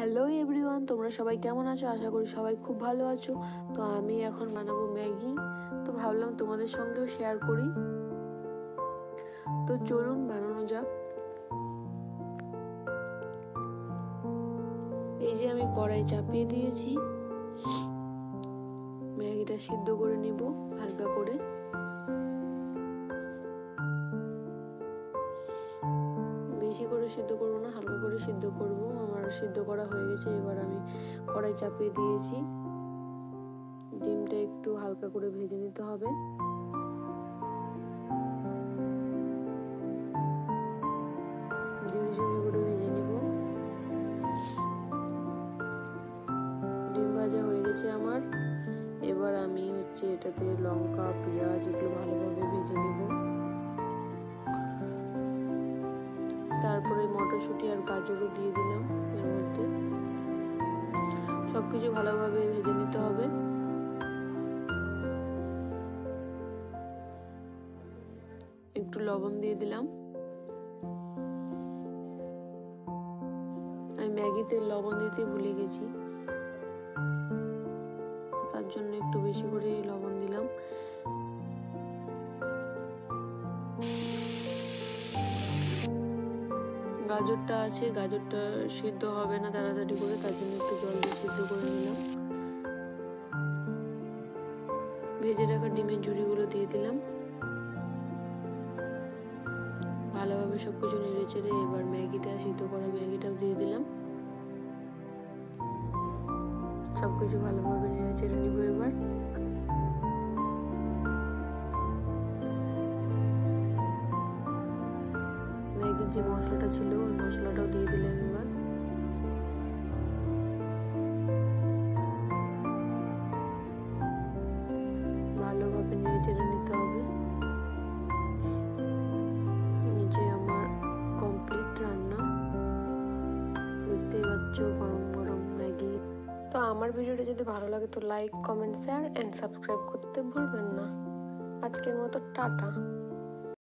Hello everyone, তোমরা সবাই কেমন আছো? আশা করি সবাই খুব ভালো আছো। তো আমি এখন বানাবো ম্যাগি, তো ভাবলাম তোমাদের সঙ্গেও শেয়ার করি। তো চলুন বানানো যাক। এই যে আমি কড়াই চাপিয়ে দিয়েছি, ম্যাগিটা সিদ্ধ করে নিব হালকা করে। বেশি করে সিদ্ধ করব না, হালকা করে সিদ্ধ করব। আমার সিদ্ধ করা হয়ে গেছে। এবার আমি কড়াই চাপিয়ে দিয়েছি, ডিমটা একটু হালকা করে ভেজে নিতে হবে। ঝুড়ি ঝুড়ি করে ভেজে নিব। ডিম ভাজা হয়ে গেছে আমার। এবার আমি এটাতে লঙ্কা, পেঁয়াজ এগুলো ভালোভাবে ভেজে নিব। তারপরে মটরশুঁটি আর গাজরও দিয়ে দিলাম এর মধ্যে। সবকিছু ভালোভাবে ভেজে নিতে হবে। একটু লবণ দিয়ে দিলাম। আমি ম্যাগিতে লবণ দিতে ভুলে গেছি, তার জন্য একটু বেশি করে লবণ দিলাম। গাজরটা আছে, গাজরটা সিদ্ধ হবে না তাড়াতাড়ি করে, তার জন্য একটু জল দিয়ে সিদ্ধ করে নিলাম। ভেজে রাখা ডিমের ঝুড়িগুলো দিয়ে দিলাম। ভালোভাবে সবকিছু নেড়ে চেড়ে এবার সিদ্ধ করা ম্যাগিটাও দিয়ে দিলাম। সবকিছু ভালোভাবে নেড়ে চেড়ে নিব। এবার ম্যাগির যে মশলাটা ছিল ওই মশলাটাও দিয়ে দিলাম। এবার ভালোভাবে নেড়ে চেড়ে নিতে হবে। নিচে আমার কমপ্লিট রান্না, দেখতেই পাচ্ছ গরম গরম ম্যাগি। তো আমার ভিডিওটা যদি ভালো লাগে তো like, comment, share and subscribe করতে ভুলবেন না। আজকের মতো টাটা।